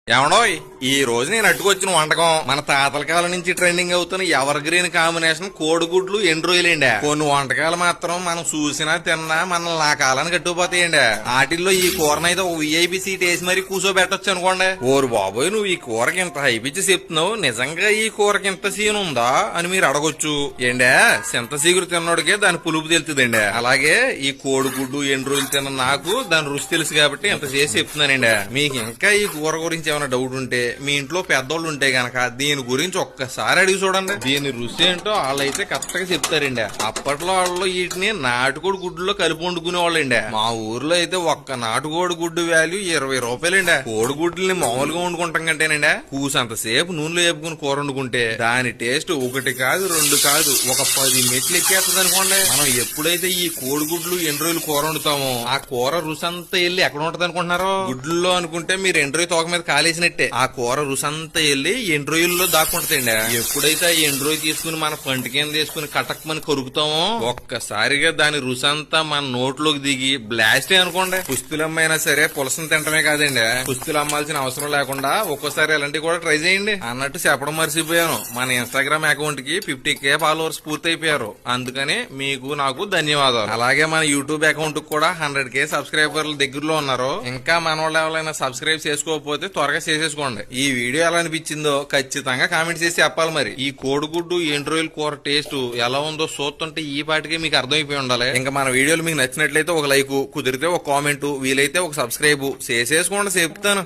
ఏమడోయ్ ఈ రోజు నేను అట్టుకొచ్చిన వంటకం మన తాతల కాలం నుంచి ట్రెండింగ్ అవుతున్న ఎవర్ గ్రీన్ కాంబినేషన్ కోడిగుడ్లు ఎండ్రోయిలండి. కొన్ని వంటకాలు మాత్రం మనం చూసినా తిన్నా మన నా కాలానికి కట్టుకుపోతాయండి. వాటిల్లో ఈ కూరనైతే ఒక విఐపి సీట్ వేసి మరీ కూర్చోబెట్టొచ్చు అనుకోండి. ఓరు బాబోయ్, నువ్వు ఈ కూరకి ఇంత హైపిచ్చి చెప్తున్నావు, నిజంగా ఈ కూరకి ఇంత సీన్ ఉందా అని మీరు అడగొచ్చు. ఏండే సింత సీగురు తిన్నోడికే దాని పులుపు తెలుతుందండి. అలాగే ఈ కోడిగుడ్డు ఎండ్రోయిలు తిన్న నాకు దాని రుచి తెలుసు కాబట్టి ఇంత చేసి చెప్తున్నానండి. మీకు ఇంకా ఈ కూర గురించి ఏమైనా డౌట్ ఉంటే మీ ఇంట్లో పెద్దోళ్ళు ఉంటే గనక దీని గురించి ఒక్కసారి అడిగి చూడండి. దీని రుచి ఏంటో వాళ్ళైతే కరెక్ట్గా చెప్తారండి. అప్పట్లో వాళ్ళు వీటిని నాటుకోడి గుడ్డులో కలిపి వండుకునే వాళ్ళండి. మా ఊర్లో అయితే ఒక్క నాటుకోడి గుడ్డు వాల్యూ 20 రూపాయలండి. కోడిగుడ్లని మామూలుగా వండుకుంటాం కంటేనండి కూసంతసేపు నూనెలో వేపుకుని కూర వండుకుంటే దాని టేస్ట్ ఒకటి కాదు రెండు కాదు ఒక 10 మెట్లు ఎక్కేస్తుంది అనుకోండి. మనం ఎప్పుడైతే ఈ కోడిగుడ్లు ఎండ్రోయిలు కూర వండుతామో ఆ కూర రుచి అంతా వెళ్ళి ఎక్కడ ఉంటది అనుకుంటున్నారో గుడ్లలో అనుకుంటే మీరు ఎండ్రోయి తోక మీద కాలేసినట్టే ఆ కూర రుచి అంతా వెళ్ళి ఎండ్రోయిల్లో దాక్కుంటదండి. ఎప్పుడైతే ఆ ఎండ్రోయి తీసుకుని మన పంట కింద తీసుకుని కటక్మని కొరుకుతామో ఒక్కసారిగా దాని రుచి అంతా మన నోట్లోకి దిగి బ్లాస్ట్ అనుకోండి. పుస్తులమ్మైనా సరే పులసను తింటమే కాదండి, పుస్తులు అమ్మాల్సిన అవసరం లేకుండా ఒక్కోసారి ఇలాంటివి కూడా ట్రై చేయండి. అన్నట్టు చెప్పడం మర్చిపోయాను, మన ఇన్స్టాగ్రామ్ అకౌంట్ కి 50K ఫాలోవర్స్ పూర్తయిపోయారు. అందుకని మీకు నాకు ధన్యవాదాలు. అలాగే మన యూట్యూబ్ అకౌంట్ కూడా 100K సబ్స్క్రైబర్ల దగ్గరలో ఉన్నారు. ఇంకా మన వాళ్ళు ఎవరైనా సబ్స్క్రైబ్ చేసుకోకపోతే త్వరగా చేసేసుకోండి. ఈ వీడియో ఎలా అనిపించిందో ఖచ్చితంగా కామెంట్ చేసి చెప్పాలి. మరి ఈ కోడిగుడ్డు ఎండ్రోయిల్ కూర టేస్ట్ ఎలా ఉందో చూస్తుంటే ఈ పాటికే మీకు అర్థమైపోయి ఉండాలి. ఇంకా మన వీడియోలు మీకు నచ్చినట్లయితే ఒక లైక్, కుదిరితే ఒక కామెంట్, వీలైతే ఒక సబ్స్క్రైబ్ చేసేసుకోండి చెప్తాను.